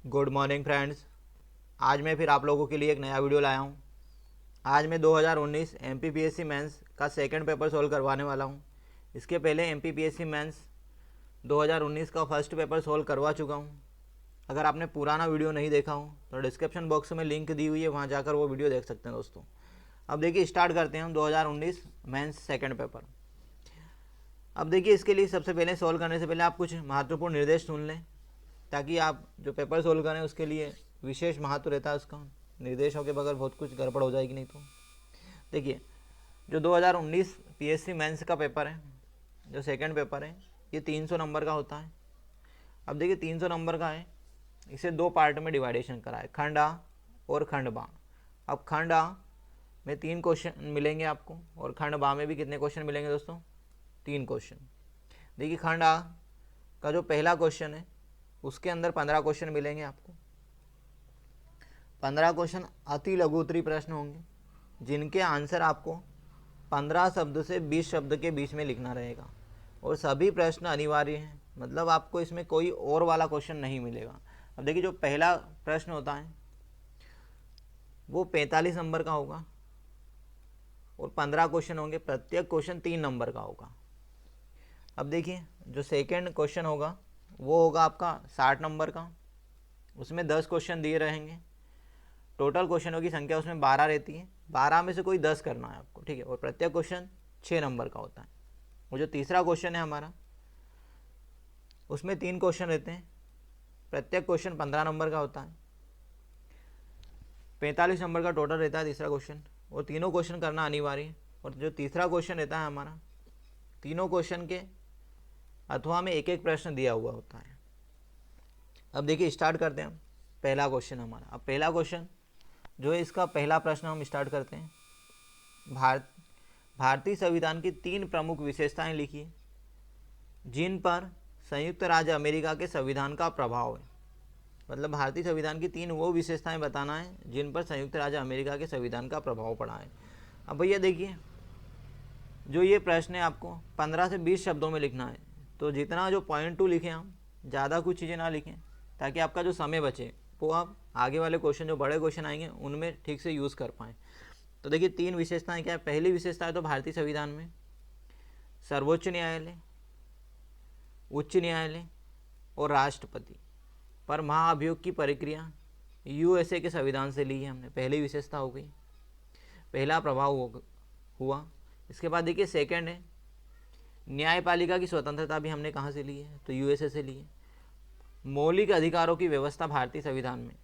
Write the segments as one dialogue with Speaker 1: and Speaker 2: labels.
Speaker 1: Good morning friends. आज मैं फिर आप लोगों के लिए एक नया वीडियो लाया हूँ। आज मैं 2019 एमपीपीएससी मेंस का सेकंड पेपर सोल्व करवाने वाला हूँ। इसके पहले एमपीपीएससी मेंस 2019 का फर्स्ट पेपर सोल्व करवा चुका हूँ। अगर आपने पुराना वीडियो नहीं देखा हो तो डिस्क्रिप्शन बॉक्स में लिंक दी हुई है, वहाँ जाकर वो वीडियो देख सकते हैं दोस्तों। अब देखिए स्टार्ट करते हैं हम 2019 मेंस सेकेंड पेपर। अब देखिए इसके लिए सबसे पहले सोल्व करने से पहले आप कुछ महत्वपूर्ण निर्देश सुन लें, ताकि आप जो पेपर सोल्व करें उसके लिए विशेष महत्व रहता है उसका। निर्देशों के बगैर बहुत कुछ गड़बड़ हो जाएगी नहीं तो। देखिए जो 2019 पीएससी मेंस का पेपर है, जो सेकंड पेपर है, ये 300 नंबर का होता है। अब देखिए 300 नंबर का है, इसे दो पार्ट में डिवाइडेशन करा है, खंड आ और खंड बा। अब खंड आ में 3 क्वेश्चन मिलेंगे आपको, और खंड बा में भी कितने क्वेश्चन मिलेंगे दोस्तों? 3 क्वेश्चन। देखिए खंड आ का जो पहला क्वेश्चन है उसके अंदर 15 क्वेश्चन मिलेंगे आपको। 15 क्वेश्चन अति लघु उत्तरीय प्रश्न होंगे, जिनके आंसर आपको 15 शब्द से 20 शब्द के बीच में लिखना रहेगा, और सभी प्रश्न अनिवार्य हैं। मतलब आपको इसमें कोई और वाला क्वेश्चन नहीं मिलेगा। अब देखिए जो पहला प्रश्न होता है वो 45 नंबर का होगा, और 15 क्वेश्चन होंगे, प्रत्येक क्वेश्चन 3 नंबर का होगा। अब देखिए जो सेकेंड क्वेश्चन होगा वो होगा आपका 60 नंबर का, उसमें 10 क्वेश्चन दिए रहेंगे। टोटल क्वेश्चनों की संख्या उसमें 12 रहती है, 12 में से कोई 10 करना है आपको, ठीक है। और प्रत्येक क्वेश्चन 6 नंबर का होता है। और जो तीसरा क्वेश्चन है हमारा, उसमें 3 क्वेश्चन रहते हैं, प्रत्येक क्वेश्चन 15 नंबर का होता है। 45 नंबर का टोटल रहता है तीसरा क्वेश्चन, और तीनों क्वेश्चन करना अनिवार्य है। और जो तीसरा क्वेश्चन रहता है हमारा, तीनों क्वेश्चन के अथवा में एक एक प्रश्न दिया हुआ होता है। अब देखिए स्टार्ट करते हैं हम पहला क्वेश्चन हमारा। अब पहला क्वेश्चन जो है, इसका पहला प्रश्न हम स्टार्ट करते हैं। भारतीय संविधान की 3 प्रमुख विशेषताएं लिखिए जिन पर संयुक्त राज्य अमेरिका के संविधान का प्रभाव है। मतलब भारतीय संविधान की 3 वो विशेषताएं बताना है जिन पर संयुक्त राज्य अमेरिका के संविधान का प्रभाव पड़ा है। अब भैया देखिए जो ये प्रश्न है आपको 15 से 20 शब्दों में लिखना है, तो जितना जो पॉइंट 2 लिखें हम, ज़्यादा कुछ चीज़ें ना लिखें, ताकि आपका जो समय बचे वो आप आगे वाले क्वेश्चन, जो बड़े क्वेश्चन आएंगे, उनमें ठीक से यूज़ कर पाएँ। तो देखिए 3 विशेषताएं क्या है। पहली विशेषता है तो भारतीय संविधान में सर्वोच्च न्यायालय, उच्च न्यायालय और राष्ट्रपति पर महाभियोग की प्रक्रिया यूएसए के संविधान से ली है हमने। पहली विशेषता हो गई, पहला प्रभाव हुआ। इसके बाद देखिए सेकंड है, न्यायपालिका की स्वतंत्रता भी हमने कहाँ से ली है? तो यूएसए से ली है। मौलिक अधिकारों की व्यवस्था भारतीय संविधान में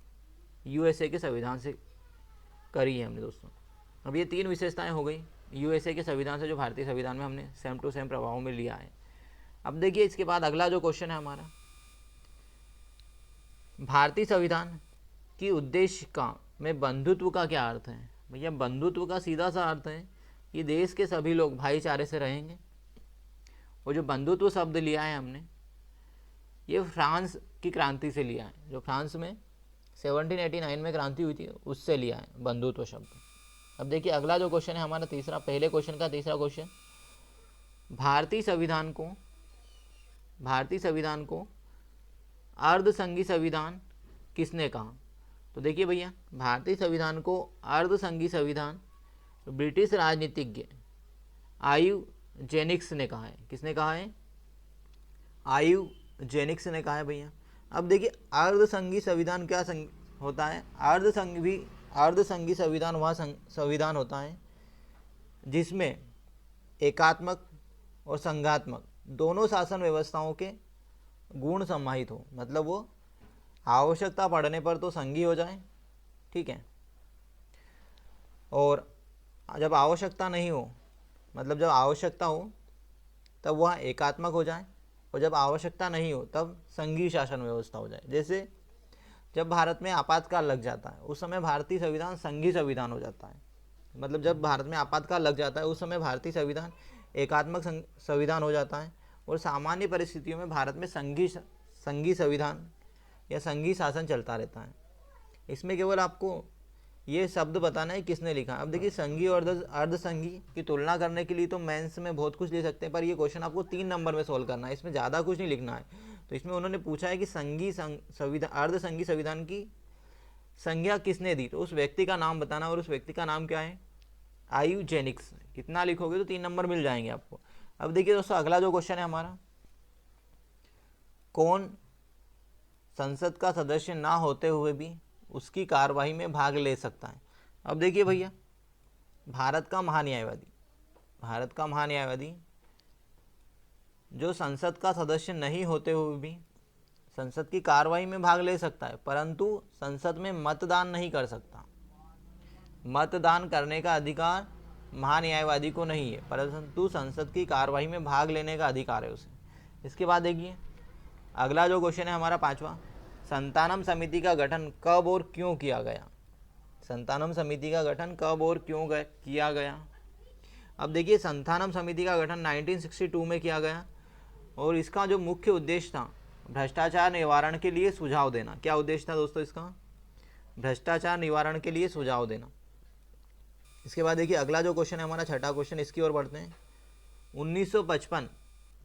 Speaker 1: यूएसए के संविधान से करी है हमने दोस्तों। अब ये 3 विशेषताएं हो गई यूएसए के संविधान से, जो भारतीय संविधान में हमने सेम टू सेम प्रभाव में लिया है। अब देखिए इसके बाद अगला जो क्वेश्चन है हमारा, भारतीय संविधान की उद्देश्य का में बंधुत्व का क्या अर्थ है? भैया बंधुत्व का सीधा सा अर्थ है कि देश के सभी लोग भाईचारे से रहेंगे। और जो बंधुत्व शब्द लिया है हमने, ये फ्रांस की क्रांति से लिया है। जो फ्रांस में 1789 में क्रांति हुई थी, उससे लिया है बंधुत्व शब्द। अब देखिए अगला जो क्वेश्चन है हमारा तीसरा, पहले क्वेश्चन का तीसरा क्वेश्चन, भारतीय संविधान को अर्धसंघी संविधान किसने कहा? तो देखिए भैया भारतीय संविधान को अर्धसंघी संविधान ब्रिटिश राजनीतिज्ञ आइयूजेनिक्स ने कहा है। किसने कहा है? आइयूजेनिक्स ने कहा है भैया। अब देखिए अर्धसंघी संविधान क्या होता है? अर्धसंघी संविधान वह संविधान होता है जिसमें एकात्मक और संघात्मक दोनों शासन व्यवस्थाओं के गुण समाहित हो। मतलब वो आवश्यकता पड़ने पर तो संघी हो जाए, ठीक है, और जब आवश्यकता नहीं हो, मतलब जब आवश्यकता हो तब वह एकात्मक हो जाए, और जब आवश्यकता नहीं हो तब संघीय शासन व्यवस्था हो जाए। जैसे जब भारत में आपातकाल लग जाता है उस समय भारतीय संविधान संघीय संविधान हो जाता है। मतलब जब भारत में आपातकाल लग जाता है उस समय भारतीय संविधान एकात्मक संविधान हो जाता है, और सामान्य परिस्थितियों में भारत में संघीय संविधान या संघीय शासन चलता रहता है। इसमें केवल आपको ये शब्द बताना है किसने लिखा। अब देखिए संघीय और अर्धसंघीय की तुलना करने के लिए तो मेंस में बहुत कुछ ले सकते हैं, पर ये क्वेश्चन आपको 3 नंबर में सोल्व करना है, इसमें ज़्यादा कुछ नहीं लिखना है। तो इसमें उन्होंने पूछा है कि संघीय संविधान अर्धसंघीय संविधान की संज्ञा किसने दी, तो उस व्यक्ति का नाम बताना, और उस व्यक्ति का नाम क्या है, आयूजेनिक्स। कितना लिखोगे तो 3 नंबर मिल जाएंगे आपको। अब देखिए दोस्तों अगला जो क्वेश्चन है हमारा, कौन संसद का सदस्य ना होते हुए भी उसकी कार्यवाही में भाग ले सकता है। अब देखिए भैया, भारत का महान्यायवादी जो संसद का सदस्य नहीं होते हुए भी संसद की कार्रवाई में भाग ले सकता है, परंतु संसद में मतदान नहीं कर सकता। मतदान करने का अधिकार महान्यायवादी को नहीं है, परंतु संसद की कार्रवाई में भाग लेने का अधिकार है उसे। इसके बाद देखिए अगला जो क्वेश्चन है हमारा 5वां, संतानम समिति का गठन कब और क्यों किया गया। संतानम समिति का गठन कब और क्यों किया गया। अब देखिए संतानम समिति का गठन 1962 में किया गया, और इसका जो मुख्य उद्देश्य था भ्रष्टाचार निवारण के लिए सुझाव देना। क्या उद्देश्य था दोस्तों इसका, भ्रष्टाचार निवारण के लिए सुझाव देना। इसके बाद देखिए अगला जो क्वेश्चन है हमारा 6वां क्वेश्चन, इसकी ओर बढ़ते हैं। 1955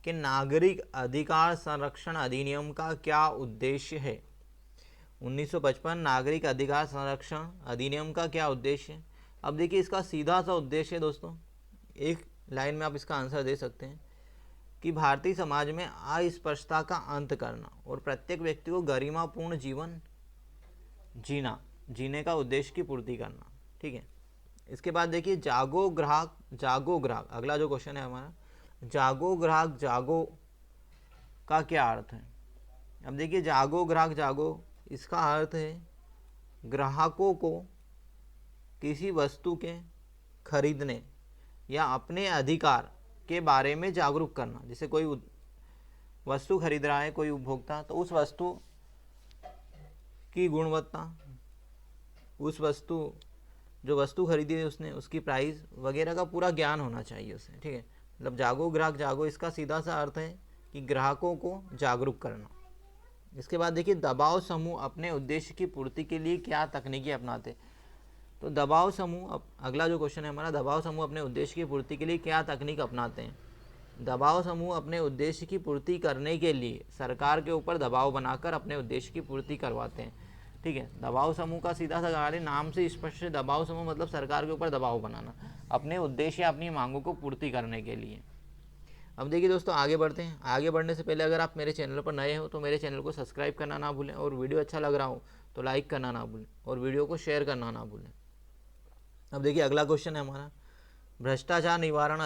Speaker 1: के नागरिक अधिकार संरक्षण अधिनियम का क्या उद्देश्य है। 1955 नागरिक अधिकार संरक्षण अधिनियम का क्या उद्देश्य है। अब देखिए इसका सीधा सा उद्देश्य है दोस्तों, एक लाइन में आप इसका आंसर दे सकते हैं कि भारतीय समाज में अस्पृश्यता का अंत करना और प्रत्येक व्यक्ति को गरिमापूर्ण जीवन जीने का उद्देश्य की पूर्ति करना। ठीक है। इसके बाद देखिए जागो ग्राहक अगला जो क्वेश्चन है हमारा, जागो ग्राहक जागो का क्या अर्थ है। अब देखिए जागो ग्राहक जागो, इसका अर्थ है ग्राहकों को किसी वस्तु के खरीदने या अपने अधिकार के बारे में जागरूक करना। जैसे कोई वस्तु खरीद रहा है कोई उपभोक्ता, तो उस वस्तु की गुणवत्ता, उस वस्तु जो वस्तु खरीदी है उसने, उसकी प्राइस वगैरह का पूरा ज्ञान होना चाहिए उसे। ठीक है, मतलब जागो ग्राहक जागो, इसका सीधा सा अर्थ है कि ग्राहकों को जागरूक करना। इसके बाद देखिए दबाव समूह अपने उद्देश्य की पूर्ति के लिए क्या तकनीकें अपनाते। तो दबाव समूह, अगला जो क्वेश्चन है हमारा, दबाव समूह अपने उद्देश्य की पूर्ति के लिए क्या तकनीक अपनाते हैं। दबाव समूह अपने उद्देश्य की पूर्ति करने के लिए सरकार के ऊपर दबाव बनाकर अपने उद्देश्य की पूर्ति करवाते हैं। ठीक है, दबाव समूह का सीधा सा कार्य नाम से स्पष्ट है, दबाव समूह मतलब सरकार के ऊपर दबाव बनाना अपने उद्देश्य या अपनी मांगों को पूर्ति करने के लिए। अब देखिए दोस्तों आगे बढ़ते हैं। आगे बढ़ने से पहले अगर आप मेरे चैनल पर नए हो तो मेरे चैनल को सब्सक्राइब करना ना भूलें, और वीडियो अच्छा लग रहा हो तो लाइक करना ना भूलें, और वीडियो को शेयर करना ना भूलें। अब देखिए अगला क्वेश्चन है हमारा, भ्रष्टाचार निवारण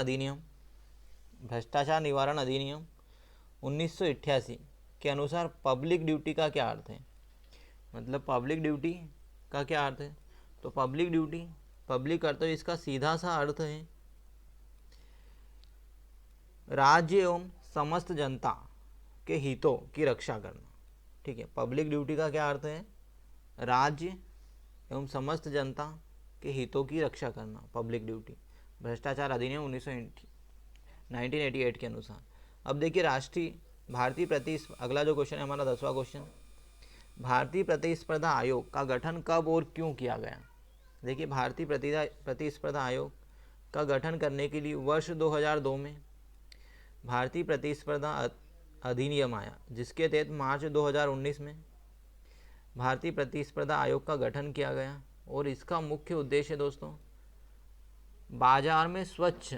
Speaker 1: अधिनियम 1988 के अनुसार पब्लिक ड्यूटी का क्या अर्थ है। मतलब पब्लिक ड्यूटी का क्या अर्थ है। तो पब्लिक ड्यूटी, पब्लिक कर्तव्य, इसका सीधा सा अर्थ है राज्य एवं समस्त जनता के हितों की रक्षा करना। ठीक है, पब्लिक ड्यूटी का क्या अर्थ है, राज्य एवं समस्त जनता के हितों की रक्षा करना, पब्लिक ड्यूटी। भ्रष्टाचार अधिनियम 1988 के अनुसार। अब देखिए भारतीय अगला जो क्वेश्चन है हमारा 10वां क्वेश्चन, भारतीय प्रतिस्पर्धा आयोग का गठन कब और क्यों किया गया। देखिए भारतीय प्रतिस्पर्धा आयोग का गठन करने के लिए वर्ष 2002 में भारतीय प्रतिस्पर्धा अधिनियम आया, जिसके तहत मार्च 2019 में भारतीय प्रतिस्पर्धा आयोग का गठन किया गया, और इसका मुख्य उद्देश्य दोस्तों बाजार में स्वच्छ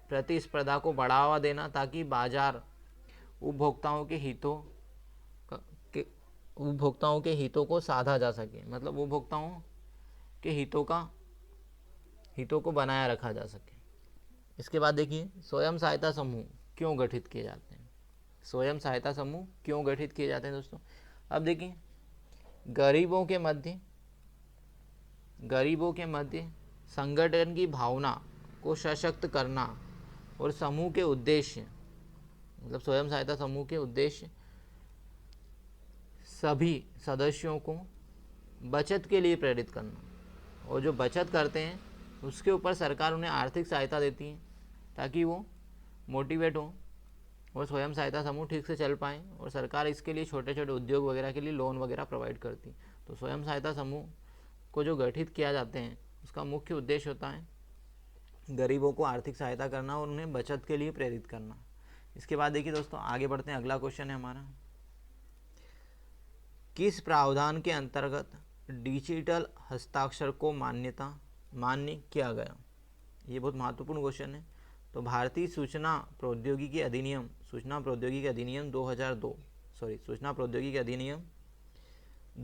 Speaker 1: प्रतिस्पर्धा को बढ़ावा देना, ताकि बाजार उपभोक्ताओं के हितों को साधा जा सके। मतलब उपभोक्ताओं के हितों को बनाए रखा जा सके। इसके बाद देखिए स्वयं सहायता समूह क्यों गठित किए जाते हैं। स्वयं सहायता समूह क्यों गठित किए जाते हैं दोस्तों। अब देखिए गरीबों के मध्य संगठन की भावना को सशक्त करना, और समूह के उद्देश्य, मतलब स्वयं सहायता समूह के उद्देश्य सभी सदस्यों को बचत के लिए प्रेरित करना, और जो बचत करते हैं उसके ऊपर सरकार उन्हें आर्थिक सहायता देती है, ताकि वो मोटिवेट हो और स्वयं सहायता समूह ठीक से चल पाएँ, और सरकार इसके लिए छोटे छोटे उद्योग वगैरह के लिए लोन वगैरह प्रोवाइड करती है। तो स्वयं सहायता समूह को जो गठित किया जाते हैं उसका मुख्य उद्देश्य होता है गरीबों को आर्थिक सहायता करना और उन्हें बचत के लिए प्रेरित करना। इसके बाद देखिए दोस्तों आगे बढ़ते हैं। अगला क्वेश्चन है हमारा किस प्रावधान के अंतर्गत डिजिटल हस्ताक्षर को मान्य किया गया? ये बहुत महत्वपूर्ण क्वेश्चन है। तो भारतीय सूचना प्रौद्योगिकी अधिनियम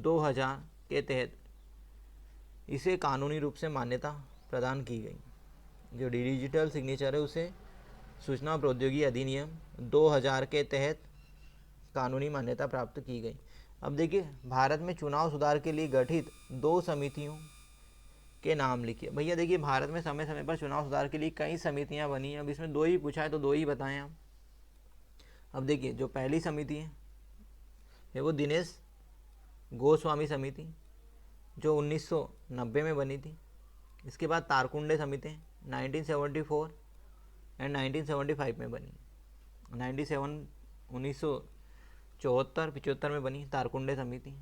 Speaker 1: 2000 के तहत इसे कानूनी रूप से मान्यता प्रदान की गई। जो डिजिटल सिग्नेचर है उसे सूचना प्रौद्योगिकी अधिनियम 2000 के तहत कानूनी मान्यता प्राप्त की गई। अब देखिए, भारत में चुनाव सुधार के लिए गठित 2 समितियों के नाम लिखिए। भैया देखिए, भारत में समय समय पर चुनाव सुधार के लिए कई समितियां बनी हैं। अब इसमें 2 ही पूछा है तो 2 ही बताएं आप। अब देखिए, जो पहली समिति है वो दिनेश गोस्वामी समिति, जो 1990 में बनी थी। इसके बाद तारकुंडे समिति 1974 एंड 1975 में बनी। 1974-75 में बनी तारकुंडे समिति।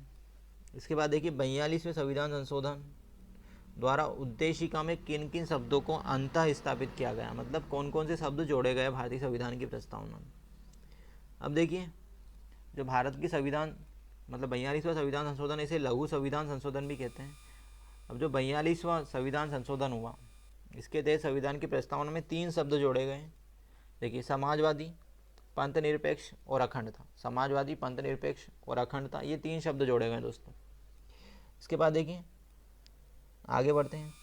Speaker 1: इसके बाद देखिए, 42वें संविधान संशोधन द्वारा उद्देशिका में किन किन शब्दों को अंतः स्थापित किया गया, मतलब कौन कौन से शब्द जोड़े गए भारतीय संविधान की प्रस्तावना में। अब देखिए, जो भारत की संविधान मतलब 42वां संविधान संशोधन, इसे लघु संविधान संशोधन भी कहते हैं। अब जो 42वां संविधान संशोधन हुआ, इसके तहत संविधान की प्रस्तावना में 3 शब्द जोड़े गए। देखिए, समाजवादी, पंथ निरपेक्ष और अखंडता। समाजवादी, पंथ निरपेक्ष और अखंडता, ये 3 शब्द जोड़े गए दोस्तों। इसके बाद देखिए, आगे बढ़ते हैं।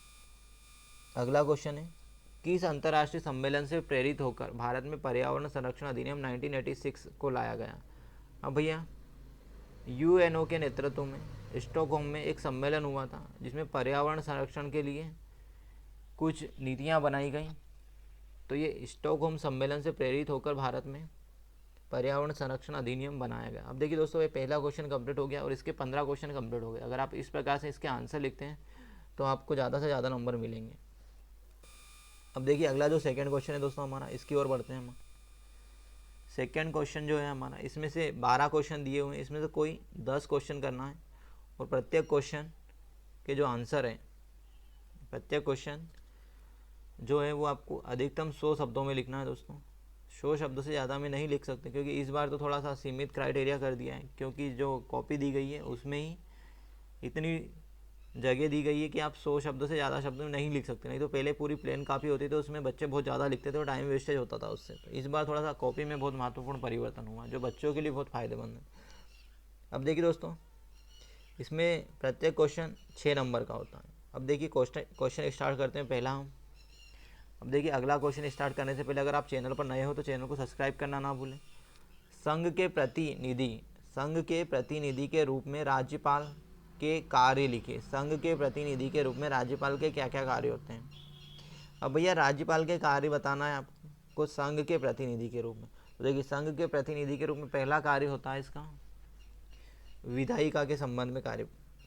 Speaker 1: अगला क्वेश्चन है, किस अंतर्राष्ट्रीय सम्मेलन से प्रेरित होकर भारत में पर्यावरण संरक्षण अधिनियम 1986 को लाया गया? अब भैया, यूएनओ के नेतृत्व में स्टॉकहोम में एक सम्मेलन हुआ था जिसमें पर्यावरण संरक्षण के लिए कुछ नीतियां बनाई गई। तो ये स्टॉकहोम सम्मेलन से प्रेरित होकर भारत में पर्यावरण संरक्षण अधिनियम बनाया गया। अब देखिए दोस्तों, ये पहला क्वेश्चन कंप्लीट हो गया और इसके 15 क्वेश्चन कंप्लीट हो गए। अगर आप इस प्रकार से इसके आंसर लिखते हैं तो आपको ज़्यादा से ज़्यादा नंबर मिलेंगे। अब देखिए, अगला जो सेकंड क्वेश्चन है दोस्तों हमारा, इसकी ओर बढ़ते हैं हम। सेकंड क्वेश्चन जो है हमारा, इसमें से 12 क्वेश्चन दिए हुए हैं, इसमें से कोई 10 क्वेश्चन करना है और प्रत्येक क्वेश्चन के जो आंसर हैं, प्रत्येक क्वेश्चन जो है वो आपको अधिकतम 100 शब्दों में लिखना है दोस्तों। 100 शब्दों से ज़्यादा में नहीं लिख सकते, क्योंकि इस बार तो थोड़ा सा सीमित क्राइटेरिया कर दिया है, क्योंकि जो कॉपी दी गई है उसमें ही इतनी जगह दी गई है कि आप 100 शब्दों से ज़्यादा शब्दों में नहीं लिख सकते। नहीं तो पहले पूरी प्लेन कापी होती थी, उसमें बच्चे बहुत ज़्यादा लिखते थे और टाइम वेस्टेज होता था उससे। तो इस बार थोड़ा सा कॉपी में बहुत महत्वपूर्ण परिवर्तन हुआ, जो बच्चों के लिए बहुत फ़ायदेमंद है। अब देखिए दोस्तों, इसमें प्रत्येक क्वेश्चन 6 नंबर का होता है। अब देखिए, क्वेश्चन स्टार्ट करते हैं पहला हम। अब देखिए, अगला क्वेश्चन स्टार्ट करने से पहले अगर आप चैनल पर नए हो तो चैनल को सब्सक्राइब करना ना भूलें। संघ के प्रतिनिधि के रूप में राज्यपाल के कार्य लिखिए। संघ के प्रतिनिधि के रूप में राज्यपाल के क्या क्या कार्य होते हैं? अब भैया, राज्यपाल के कार्य बताना है आपको संघ के प्रतिनिधि के रूप में। तो देखिए, संघ के प्रतिनिधि के रूप में पहला कार्य होता है इसका विधायिका के संबंध में कार्य,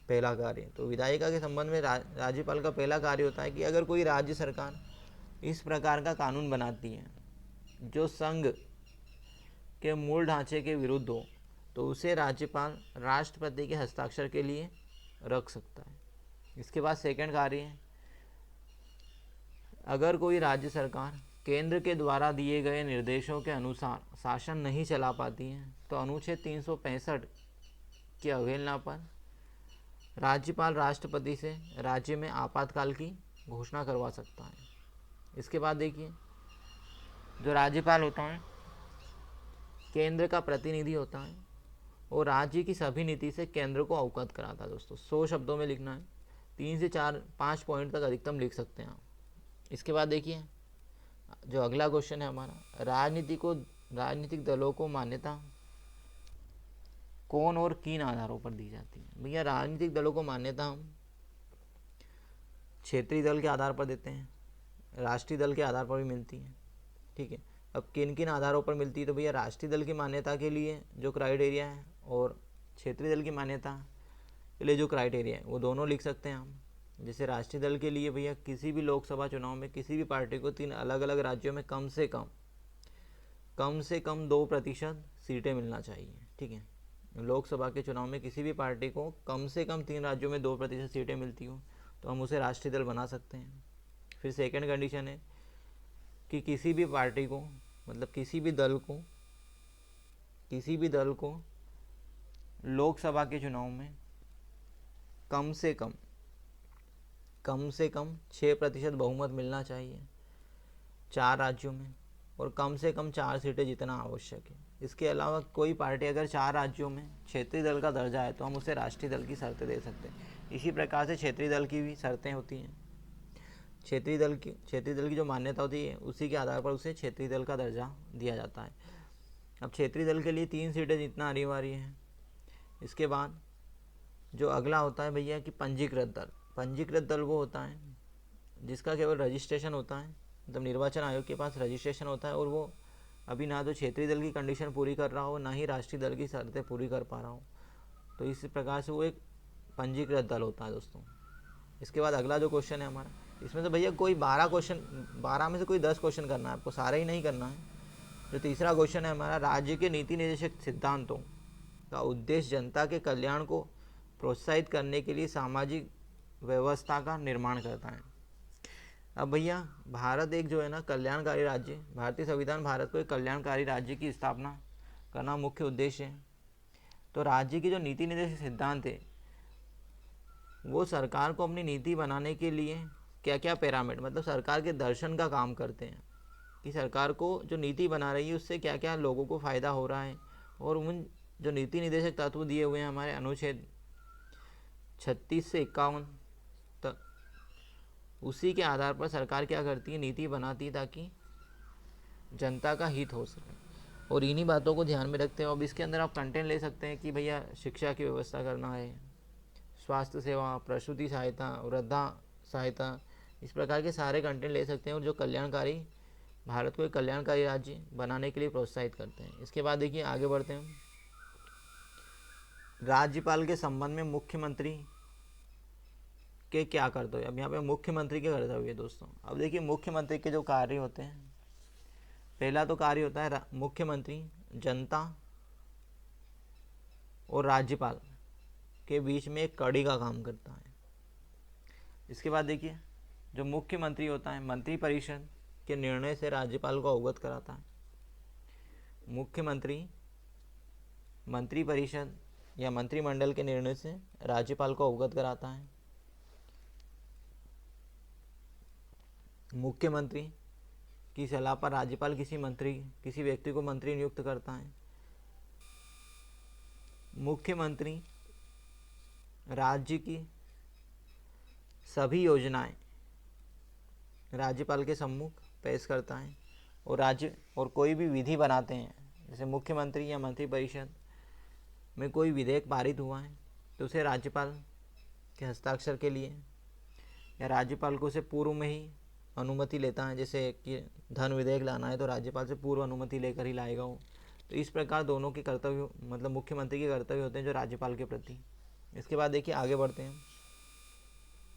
Speaker 1: पहला कार्य। तो विधायिका के संबंध में राज्यपाल का पहला कार्य होता है कि अगर कोई राज्य सरकार इस प्रकार का कानून बनाती है जो संघ के मूल ढांचे के विरुद्ध हो, तो उसे राज्यपाल राष्ट्रपति के हस्ताक्षर के लिए रख सकता है। इसके बाद सेकंड कार्य है, अगर कोई राज्य सरकार केंद्र के द्वारा दिए गए निर्देशों के अनुसार शासन नहीं चला पाती है, तो अनुच्छेद 365 की अवहेलना पर राज्यपाल राष्ट्रपति से राज्य में आपातकाल की घोषणा करवा सकता है। इसके बाद देखिए, जो राज्यपाल होता है केंद्र का प्रतिनिधि होता है और राज्य की सभी नीति से केंद्र को अवगत कराता है। दोस्तों 100 शब्दों में लिखना है, 3 से 5 पॉइंट तक अधिकतम लिख सकते हैं आप। इसके बाद देखिए, जो अगला क्वेश्चन है हमारा, राजनीतिक दलों को मान्यता कौन और किन आधारों पर दी जाती है? भैया, राजनीतिक दलों को मान्यता हम क्षेत्रीय दल के आधार पर देते हैं, राष्ट्रीय दल के आधार पर भी मिलती है। ठीक है, अब किन किन आधारों पर मिलती है? तो भैया, राष्ट्रीय दल की मान्यता के लिए जो क्राइटेरिया है और क्षेत्रीय दल की मान्यता के लिए जो क्राइटेरिया है वो दोनों लिख सकते हैं हम। जैसे राष्ट्रीय दल के लिए भैया, किसी भी लोकसभा चुनाव में किसी भी पार्टी को 3 अलग अलग राज्यों में कम से कम 2% सीटें मिलना चाहिए। ठीक है, लोकसभा के चुनाव में किसी भी पार्टी को कम से कम 3 राज्यों में 2% सीटें मिलती हो तो हम उसे राष्ट्रीय दल बना सकते हैं। फिर सेकंड कंडीशन है कि किसी भी पार्टी को, मतलब किसी भी दल को लोकसभा के चुनाव में कम से कम 6% बहुमत मिलना चाहिए 4 राज्यों में, और कम से कम 4 सीटें जितना आवश्यक है। इसके अलावा कोई पार्टी अगर 4 राज्यों में क्षेत्रीय दल का दर्जा है तो हम उसे राष्ट्रीय दल की शर्तें दे सकते हैं। इसी प्रकार से क्षेत्रीय दल की भी शर्तें होती हैं। क्षेत्रीय दल की जो मान्यता होती है उसी के आधार पर उसे क्षेत्रीय दल का दर्जा दिया जाता है। अब क्षेत्रीय दल के लिए 3 सीटें जितना अनिवार्य है। इसके बाद जो अगला होता है भैया कि पंजीकृत दल। पंजीकृत दल वो होता है जिसका केवल रजिस्ट्रेशन होता है, मतलब निर्वाचन आयोग के पास रजिस्ट्रेशन होता है, और वो अभी ना तो क्षेत्रीय दल की कंडीशन पूरी कर रहा हो, ना ही राष्ट्रीय दल की शर्तें पूरी कर पा रहा हो। तो इस प्रकार से वो एक पंजीकृत दल होता है दोस्तों। इसके बाद अगला जो क्वेश्चन है हमारा, इसमें से भैया कोई 12 में से कोई 10 क्वेश्चन करना है आपको, सारा ही नहीं करना है। जो तीसरा क्वेश्चन है हमारा, राज्य के नीति निर्देशक सिद्धांतों का उद्देश्य जनता के कल्याण को प्रोत्साहित करने के लिए सामाजिक व्यवस्था का निर्माण करता है। अब भैया भारत एक जो है ना कल्याणकारी राज्य, भारतीय संविधान भारत को एक कल्याणकारी राज्य की स्थापना करना मुख्य उद्देश्य है। तो राज्य की जो नीति निर्देशक सिद्धांत है वो सरकार को अपनी नीति बनाने के लिए क्या क्या पैरामीटर, मतलब सरकार के दर्शन का काम करते हैं कि सरकार को जो नीति बना रही है उससे क्या क्या लोगों को फ़ायदा हो रहा है। और उन जो नीति निर्देशक तत्व दिए हुए हैं हमारे अनुच्छेद 36 से 51 तक, उसी के आधार पर सरकार क्या करती है, नीति बनाती है ताकि जनता का हित हो सके। और इन्हीं बातों को ध्यान में रखते हैं अब इसके अंदर आप कंटेंट ले सकते हैं कि भैया शिक्षा की व्यवस्था करना है, स्वास्थ्य सेवा, प्रसूति सहायता, वृद्धा सहायता, इस प्रकार के सारे कंटेंट ले सकते हैं और जो कल्याणकारी भारत को एक कल्याणकारी राज्य बनाने के लिए प्रोत्साहित करते हैं। इसके बाद देखिए आगे बढ़ते हैं, राज्यपाल के संबंध में मुख्यमंत्री के क्या कर्तव्य। अब यहाँ पे मुख्यमंत्री के कर्तव्य दोस्तों, अब देखिए मुख्यमंत्री के जो कार्य होते हैं, पहला तो कार्य होता है मुख्यमंत्री जनता और राज्यपाल के बीच में एक कड़ी का काम करता है। इसके बाद देखिए जो मुख्यमंत्री होता है मंत्रिपरिषद के निर्णय से राज्यपाल को अवगत कराता है। मुख्यमंत्री मंत्रिपरिषद या मंत्रिमंडल के निर्णय से राज्यपाल को अवगत कराता है। मुख्यमंत्री की सलाह पर राज्यपाल किसी व्यक्ति को मंत्री नियुक्त करता है। मुख्यमंत्री राज्य की सभी योजनाएं राज्यपाल के सम्मुख पेश करता है, और कोई भी विधि बनाते हैं, जैसे मुख्यमंत्री या मंत्रिपरिषद में कोई विधेयक पारित हुआ है तो उसे राज्यपाल के हस्ताक्षर के लिए या राज्यपाल को उसे पूर्व में ही अनुमति लेता है। जैसे कि धन विधेयक लाना है तो राज्यपाल से पूर्व अनुमति लेकर ही लाएगा वो। तो इस प्रकार दोनों के कर्तव्य, मतलब मुख्यमंत्री के कर्तव्य होते हैं जो राज्यपाल के प्रति। इसके बाद देखिए आगे बढ़ते हैं,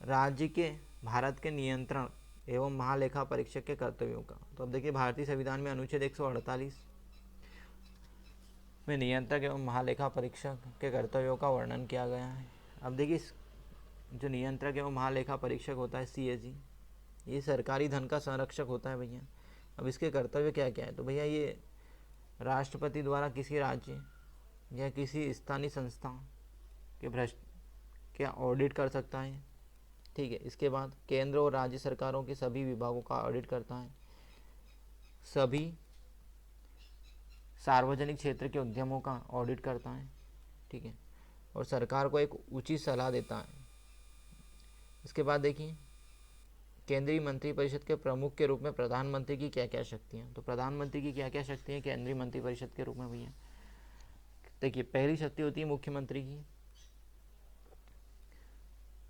Speaker 1: राज्य के भारत के नियंत्रण एवं महालेखा परीक्षक के कर्तव्यों का। तो अब देखिए भारतीय संविधान में अनुच्छेद 148 में नियंत्रक एवं महालेखा परीक्षक के कर्तव्यों का वर्णन किया गया है। अब देखिए जो नियंत्रक एवं महालेखा परीक्षक होता है CAG, ये सरकारी धन का संरक्षक होता है भैया। अब इसके कर्तव्य क्या क्या है, तो भैया ये राष्ट्रपति द्वारा किसी राज्य या किसी स्थानीय संस्था के भ्रष्ट क्या ऑडिट कर सकता है, ठीक है। इसके बाद केंद्र और राज्य सरकारों के सभी विभागों का ऑडिट करता है, सभी सार्वजनिक क्षेत्र के उद्यमों का ऑडिट करता है, ठीक है, और सरकार को एक उचित सलाह देता है। इसके बाद देखिए केंद्रीय मंत्रिपरिषद के प्रमुख के रूप में प्रधानमंत्री की क्या क्या शक्तियाँ। तो प्रधानमंत्री की क्या क्या शक्ति है केंद्रीय मंत्रिपरिषद के रूप में भैया, देखिए पहली शक्ति होती है मुख्यमंत्री की,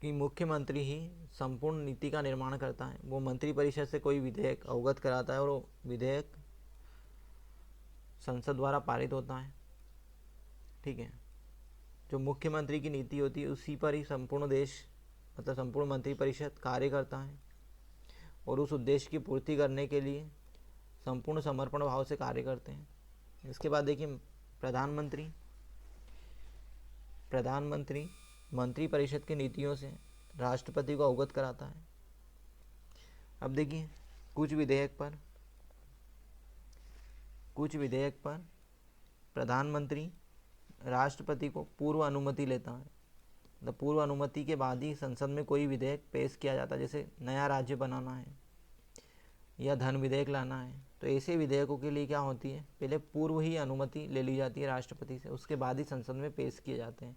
Speaker 1: कि मुख्यमंत्री ही संपूर्ण नीति का निर्माण करता है। वो मंत्रिपरिषद से कोई विधेयक अवगत कराता है और वो विधेयक संसद द्वारा पारित होता है, ठीक है। जो मुख्यमंत्री की नीति होती है उसी पर ही संपूर्ण देश, मतलब संपूर्ण मंत्रिपरिषद कार्य करता है, और उस उद्देश्य की पूर्ति करने के लिए संपूर्ण समर्पण भाव से कार्य करते हैं। इसके बाद देखिए प्रधानमंत्री मंत्रिपरिषद की नीतियों से राष्ट्रपति को अवगत कराता है। अब देखिए कुछ विधेयक पर प्रधानमंत्री राष्ट्रपति को पूर्व अनुमति लेता है, मतलब पूर्व अनुमति के बाद ही संसद में कोई विधेयक पेश किया जाता है। जैसे नया राज्य बनाना है या धन विधेयक लाना है, तो ऐसे विधेयकों के लिए क्या होती है, पहले पूर्व ही अनुमति ले ली जाती है राष्ट्रपति से, उसके बाद ही संसद में पेश किए जाते हैं।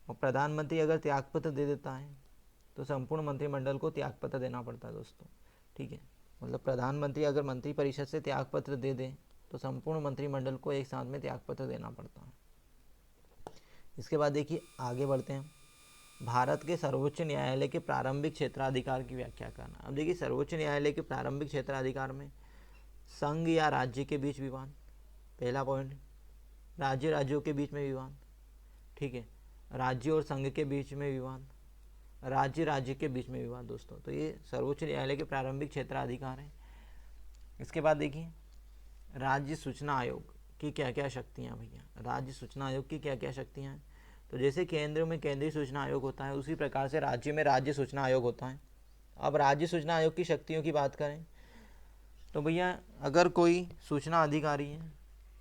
Speaker 1: और प्रधानमंत्री अगर त्यागपत्र दे देता है तो संपूर्ण मंत्रिमंडल को त्यागपत्र देना पड़ता है दोस्तों, ठीक है। मतलब प्रधानमंत्री अगर मंत्रिपरिषद से त्यागपत्र दे दे तो संपूर्ण मंत्रिमंडल को एक साथ में त्यागपत्र देना पड़ता है। इसके बाद देखिए आगे बढ़ते हैं, भारत के सर्वोच्च न्यायालय के प्रारंभिक क्षेत्राधिकार की व्याख्या करना। अब देखिए सर्वोच्च न्यायालय के प्रारंभिक क्षेत्राधिकार में संघ या राज्य के बीच विवाद, पहला पॉइंट, राज्य राज्यों के बीच में विवाद, ठीक है, राज्य और संघ के बीच में विवाद, राज्य राज्य के बीच में विवाद दोस्तों। तो ये सर्वोच्च न्यायालय के प्रारंभिक क्षेत्राधिकार है। इसके बाद देखिए राज्य सूचना आयोग की क्या क्या शक्तियाँ भैया, राज्य सूचना आयोग की क्या क्या शक्तियाँ हैं। तो जैसे केंद्र में केंद्रीय सूचना आयोग होता है, उसी प्रकार से राज्य में राज्य सूचना आयोग होता है। अब राज्य सूचना आयोग की शक्तियों की बात करें तो भैया अगर कोई सूचना अधिकारी है,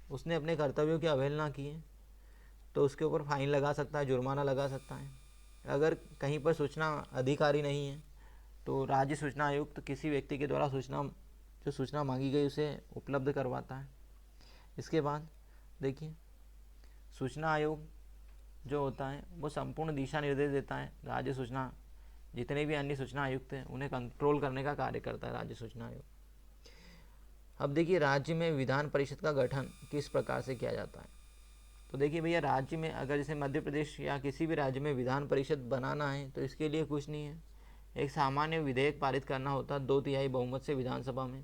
Speaker 1: उसने अपने कर्तव्यों की अवहेलना की है तो उसके ऊपर फाइन लगा सकता है, जुर्माना लगा सकता है। अगर कहीं पर सूचना अधिकारी नहीं है तो राज्य सूचना आयोग तो किसी व्यक्ति के द्वारा जो सूचना मांगी गई उसे उपलब्ध करवाता है। इसके बाद देखिए सूचना आयोग जो होता है वो संपूर्ण दिशा निर्देश देता है। राज्य सूचना जितने भी अन्य सूचना आयुक्त हैं उन्हें कंट्रोल करने का कार्य करता है राज्य सूचना आयोग। अब देखिए राज्य में विधान परिषद का गठन किस प्रकार से किया जाता है। तो देखिए भैया राज्य में अगर जैसे मध्य प्रदेश या किसी भी राज्य में विधान परिषद बनाना है तो इसके लिए कुछ नहीं है, एक सामान्य विधेयक पारित करना होता है 2/3 बहुमत से विधानसभा में।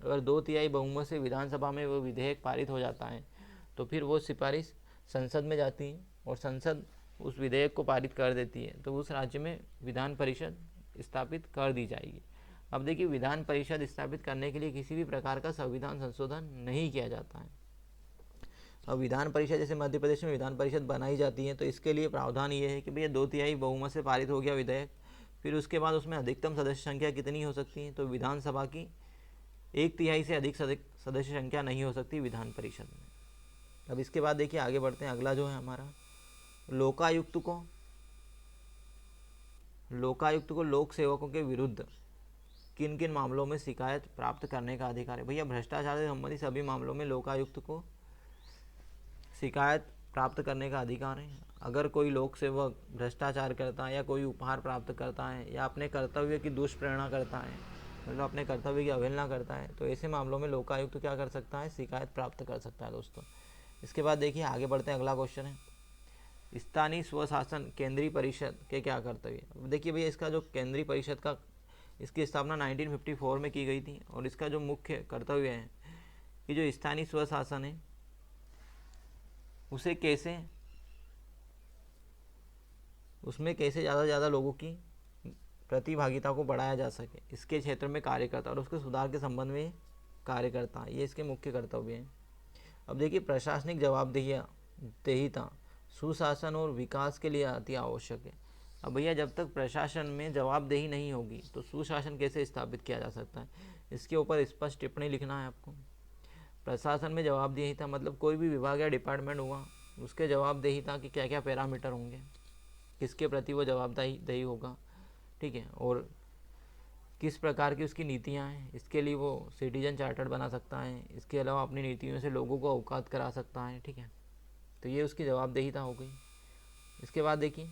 Speaker 1: अगर 2/3 बहुमत से विधानसभा में वो विधेयक पारित हो जाता है तो फिर वो सिफारिश संसद में जाती है और संसद उस विधेयक को पारित कर देती है, तो उस राज्य में विधान परिषद स्थापित कर दी जाएगी। अब देखिए विधान परिषद स्थापित करने के लिए किसी भी प्रकार का संविधान संशोधन नहीं किया जाता है। अब विधान परिषद जैसे मध्य प्रदेश में विधान परिषद बनाई जाती है तो इसके लिए प्रावधान ये है कि भैया 2/3 बहुमत से पारित हो गया विधेयक, फिर उसके बाद उसमें अधिकतम सदस्य संख्या कितनी हो सकती है, तो विधानसभा की 1/3 से अधिक सदस्य संख्या नहीं हो सकती विधान परिषद में। अब इसके बाद देखिए आगे बढ़ते हैं, अगला जो है हमारा लोकायुक्त को लोक सेवकों के विरुद्ध किन किन मामलों में शिकायत प्राप्त करने का अधिकार है। भैया भ्रष्टाचार से संबंधित सभी मामलों में लोकायुक्त को शिकायत प्राप्त करने का अधिकार है। अगर कोई लोक सेवक भ्रष्टाचार करता है या कोई उपहार प्राप्त करता है या अपने कर्तव्य की दुष्प्रेरणा करता है, मतलब अपने कर्तव्य की अवहेलना करता है, तो ऐसे मामलों में लोकायुक्त क्या कर सकता है, शिकायत प्राप्त कर सकता है दोस्तों। इसके बाद देखिए आगे बढ़ते हैं, अगला क्वेश्चन है स्थानीय स्वशासन केंद्रीय परिषद के क्या कर्तव्य। अब देखिए भैया इसका जो केंद्रीय परिषद का इसकी स्थापना 1954 में की गई थी और इसका जो मुख्य कर्तव्य है कि जो स्थानीय स्वशासन है उसमें कैसे ज़्यादा से ज़्यादा लोगों की प्रतिभागिता को बढ़ाया जा सके, इसके क्षेत्र में कार्य करता है और उसके सुधार के संबंध में कार्य करता है, ये इसके मुख्य कर्तव्य हैं। अब देखिए प्रशासनिक जवाबदेहिता सुशासन और विकास के लिए अति आवश्यक है। अब भैया जब तक प्रशासन में जवाबदेही नहीं होगी तो सुशासन कैसे स्थापित किया जा सकता है, इसके ऊपर स्पष्ट टिप्पणी लिखना है आपको। प्रशासन में जवाबदेहिता मतलब कोई भी विभाग या डिपार्टमेंट हुआ उसके जवाबदेहिता के क्या क्या पैरामीटर होंगे, किसके प्रति वो जवाबदेही होगा, ठीक है, और किस प्रकार की उसकी नीतियाँ हैं, इसके लिए वो सिटीजन चार्टर्ड बना सकता है, इसके अलावा अपनी नीतियों से लोगों को अवगत करा सकता है, ठीक है, तो ये उसकी जवाबदेहिता हो गई। इसके बाद देखिए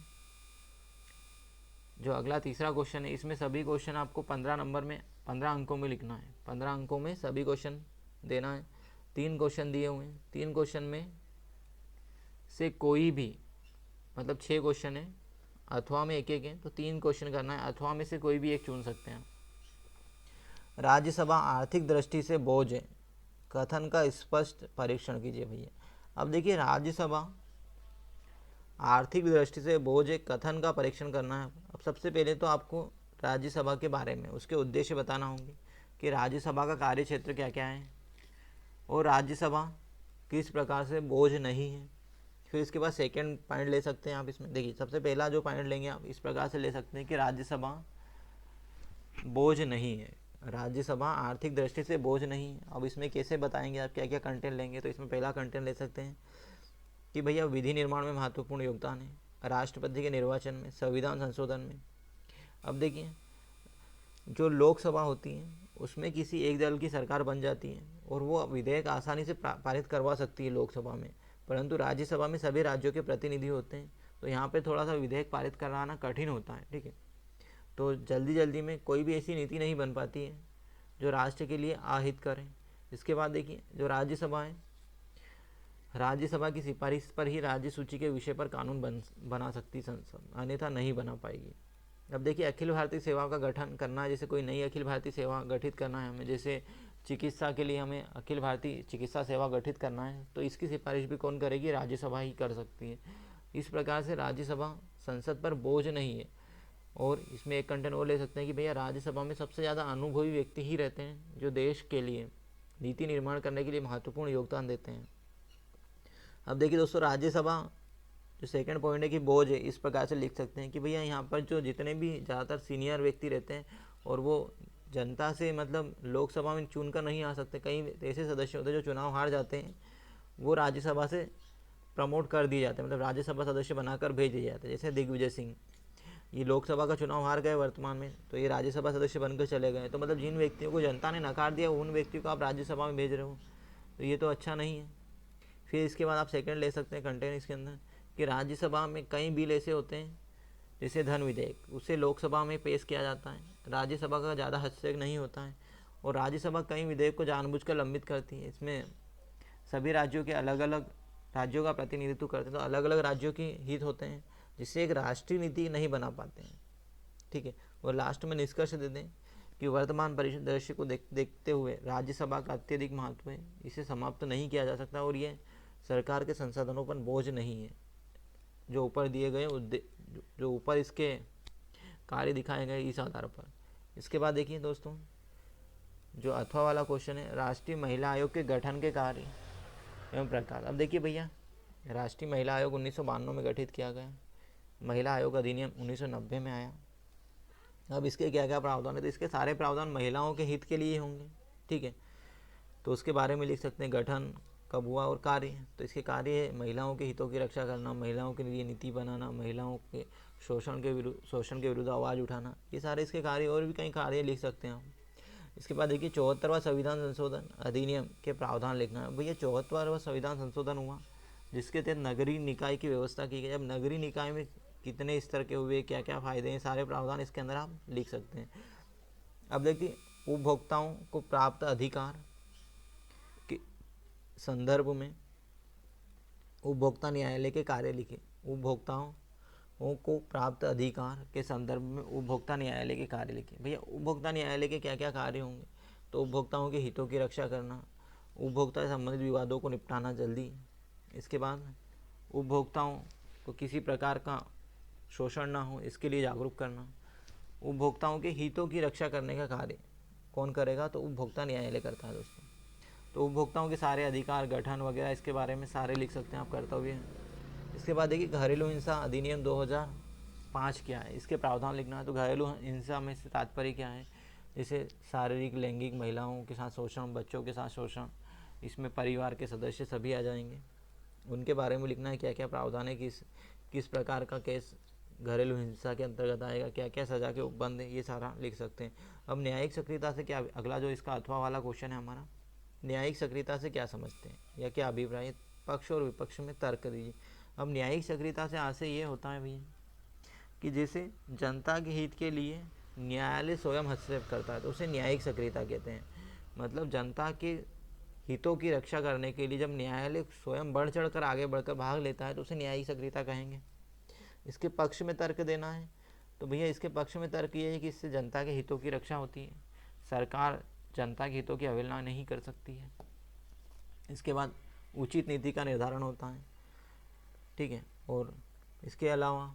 Speaker 1: जो अगला तीसरा क्वेश्चन है, इसमें सभी क्वेश्चन आपको 15 नंबर में 15 अंकों में लिखना है, 15 अंकों में सभी क्वेश्चन देना है। 3 क्वेश्चन दिए हुए हैं, 3 क्वेश्चन में से कोई भी, मतलब 6 क्वेश्चन है, अथवा में एक है, तो 3 क्वेश्चन करना है, अथवा में से कोई भी एक चुन सकते हैं। राज्यसभा आर्थिक दृष्टि से बोझ है, कथन का स्पष्ट परीक्षण कीजिए भैया। अब देखिए राज्यसभा आर्थिक दृष्टि से बोझ है, कथन का परीक्षण करना है। अब सबसे पहले तो आपको राज्यसभा के बारे में उसके उद्देश्य बताना होंगे कि राज्यसभा का कार्य क्षेत्र क्या क्या है और राज्यसभा किस प्रकार से बोझ नहीं है। फिर इसके बाद सेकंड पॉइंट ले सकते हैं आप इसमें। देखिए सबसे पहला जो पॉइंट लेंगे आप इस प्रकार से ले सकते हैं कि राज्यसभा बोझ नहीं है, राज्यसभा आर्थिक दृष्टि से बोझ नहीं है। अब इसमें कैसे बताएंगे आप क्या क्या कंटेंट लेंगे, तो इसमें पहला कंटेंट ले सकते हैं कि भैया विधि निर्माण में महत्वपूर्ण योगदान है, राष्ट्रपति के निर्वाचन में, संविधान संशोधन में। अब देखिए, जो लोकसभा होती है उसमें किसी एक दल की सरकार बन जाती है और वो विधेयक आसानी से पारित करवा सकती है लोकसभा में, परंतु राज्यसभा में सभी राज्यों के प्रतिनिधि होते हैं, तो यहाँ पे थोड़ा सा विधेयक पारित कराना कठिन होता है। ठीक है, तो जल्दी जल्दी में कोई भी ऐसी नीति नहीं बन पाती है जो राष्ट्र के लिए अहित करे। इसके बाद देखिए, जो राज्यसभा है, राज्यसभा की सिफारिश पर ही राज्य सूची के विषय पर कानून बना सकती संसद, अन्यथा नहीं बना पाएगी। अब देखिए, अखिल भारतीय सेवा का गठन करना है, जैसे कोई नई अखिल भारतीय सेवा गठित करना है हमें, जैसे चिकित्सा के लिए हमें अखिल भारतीय चिकित्सा सेवा गठित करना है, तो इसकी सिफारिश भी कौन करेगी? राज्यसभा ही कर सकती है। इस प्रकार से राज्यसभा संसद पर बोझ नहीं है। और इसमें एक कंटेंट वो ले सकते हैं कि भैया राज्यसभा में सबसे ज़्यादा अनुभवी व्यक्ति ही रहते हैं जो देश के लिए नीति निर्माण करने के लिए महत्वपूर्ण योगदान देते हैं। अब देखिए दोस्तों, राज्यसभा जो सेकंड पॉइंट है कि बोझ है, इस प्रकार से लिख सकते हैं कि भैया यहाँ पर जो जितने भी ज़्यादातर सीनियर व्यक्ति रहते हैं और वो जनता से मतलब लोकसभा में चुनकर नहीं आ सकते, कई ऐसे सदस्य होते हैं जो चुनाव हार जाते हैं, वो राज्यसभा से प्रमोट कर दिए जाते हैं, मतलब राज्यसभा सदस्य बनाकर भेज दिए जाते हैं। जैसे दिग्विजय सिंह, ये लोकसभा का चुनाव हार गए वर्तमान में, तो ये राज्यसभा सदस्य बनकर चले गए। तो मतलब जिन व्यक्तियों को जनता ने नकार दिया उन व्यक्तियों को आप राज्यसभा में भेज रहे हो, तो ये तो अच्छा नहीं है। फिर इसके बाद आप सेकंड ले सकते हैं कंटेंट इसके अंदर कि राज्यसभा में कई बिल ऐसे होते हैं जैसे धन विधेयक, उसे लोकसभा में पेश किया जाता है, राज्यसभा का ज़्यादा हस्तक्षेप नहीं होता है, और राज्यसभा कई विधेयक को जानबूझकर लंबित करती है। इसमें सभी राज्यों के अलग अलग राज्यों का प्रतिनिधित्व करते हैं, तो अलग अलग राज्यों के हित होते हैं, जिससे एक राष्ट्रीय नीति नहीं बना पाते हैं। ठीक है, और लास्ट में निष्कर्ष दे दें कि वर्तमान परिदृश्य को देखते हुए राज्यसभा का अत्यधिक महत्व है, इसे समाप्त नहीं किया जा सकता, और ये सरकार के संसाधनों पर बोझ नहीं है। जो ऊपर दिए गए जो ऊपर इसके कार्य दिखाए गए इस आधार पर। इसके बाद देखिए दोस्तों, जो अथवा वाला क्वेश्चन है, राष्ट्रीय महिला आयोग के गठन के कार्य एवं प्रकार। अब देखिए भैया, राष्ट्रीय महिला आयोग 1992 में गठित किया गया, महिला आयोग अधिनियम 1990 में आया। अब इसके क्या क्या प्रावधान है? तो इसके सारे प्रावधान महिलाओं के हित के लिए होंगे। ठीक है, तो उसके बारे में लिख सकते हैं, गठन कब हुआ और कार्य। तो इसके कार्य है महिलाओं के हितों की रक्षा करना, महिलाओं के लिए नीति बनाना, महिलाओं के शोषण के विरुद्ध आवाज़ उठाना, ये सारे इसके कार्य। और भी कई कार्य लिख सकते हैं हम। इसके बाद देखिए, 74वां संविधान संशोधन अधिनियम के प्रावधान लिखना है। भैया 74वां संविधान संशोधन हुआ जिसके तहत नगरीय निकाय की व्यवस्था की गई। अब नगरीय निकाय में कितने स्तर के हुए, क्या क्या फायदे हैं, सारे प्रावधान इसके अंदर आप लिख सकते हैं। अब देखिए, उपभोक्ताओं को प्राप्त अधिकार के संदर्भ में उपभोक्ता न्यायालय के कार्य लिखे। उपभोक्ताओं को प्राप्त अधिकार के संदर्भ में उपभोक्ता न्यायालय के कार्य लिखे। भैया उपभोक्ता न्यायालय के क्या क्या कार्य होंगे? तो उपभोक्ताओं के हितों की रक्षा करना, उपभोक्ता से संबंधित विवादों को निपटाना जल्दी। इसके बाद उपभोक्ताओं को किसी प्रकार का शोषण ना हो, इसके लिए जागरूक करना। उपभोक्ताओं के हितों की रक्षा करने का कार्य कौन करेगा? तो उपभोक्ता न्यायालय करता है दोस्तों। तो उपभोक्ताओं के सारे अधिकार, गठन वगैरह इसके बारे में सारे लिख सकते हैं आप, कर्तव्य। इसके बाद देखिए, घरेलू हिंसा अधिनियम 2005 क्या है, इसके प्रावधान लिखना है। तो घरेलू हिंसा में से तात्पर्य क्या है? जैसे शारीरिक, लैंगिक, महिलाओं के साथ शोषण, बच्चों के साथ शोषण, इसमें परिवार के सदस्य सभी आ जाएंगे, उनके बारे में लिखना है। क्या क्या प्रावधान है, किस प्रकार का केस घरेलू हिंसा के अंतर्गत आएगा, क्या क्या सज़ा के उपबंध है, ये सारा लिख सकते हैं। अब न्यायिक सक्रियता से क्या, अगला जो इसका अथवा वाला क्वेश्चन है हमारा, न्यायिक सक्रियता से क्या समझते हैं या क्या अभिप्राय? पक्ष और विपक्ष में तर्क दीजिए। अब न्यायिक सक्रियता से आशय ये होता है भैया कि जैसे जनता के हित के लिए न्यायालय स्वयं हस्तक्षेप करता है तो उसे न्यायिक सक्रियता कहते हैं। मतलब जनता के हितों की रक्षा करने के लिए जब न्यायालय स्वयं बढ़ चढ़ कर आगे बढ़कर भाग लेता है तो उसे न्यायिक सक्रियता कहेंगे। इसके पक्ष में तर्क देना है तो भैया इसके पक्ष में तर्क ये है कि इससे जनता के हितों की रक्षा होती है, सरकार जनता के हितों की अवहेलना नहीं कर सकती है। इसके बाद उचित नीति का निर्धारण होता है। ठीक है, और इसके अलावा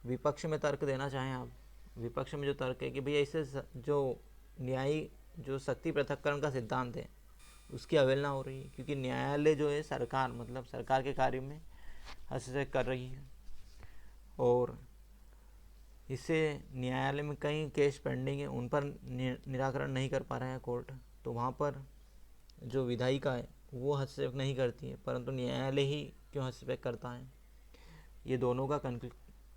Speaker 1: विपक्ष में तर्क देना चाहें आप, विपक्ष में जो तर्क है कि भैया इससे जो न्यायिक जो शक्ति पृथक्करण का सिद्धांत है उसकी अवहेलना हो रही है, क्योंकि न्यायालय जो है सरकार, मतलब सरकार के कार्य में हस्तक्षेप कर रही है और इससे न्यायालय में कई केस पेंडिंग है, उन पर निराकरण नहीं कर पा रहा है कोर्ट, तो वहाँ पर जो विधायिका है वो हस्तक्षेप नहीं करती है, परंतु न्यायालय ही क्यों हस्तक्षेप करता है। ये दोनों का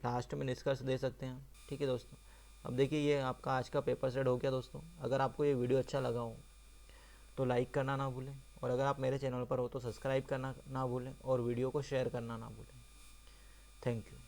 Speaker 1: लास्ट में निष्कर्ष दे सकते हैं। ठीक है दोस्तों, अब देखिए ये आपका आज का पेपर सेट हो गया दोस्तों। अगर आपको ये वीडियो अच्छा लगा हो तो लाइक करना ना भूलें, और अगर आप मेरे चैनल पर हो तो सब्सक्राइब करना ना भूलें, और वीडियो को शेयर करना ना भूलें। Thank you.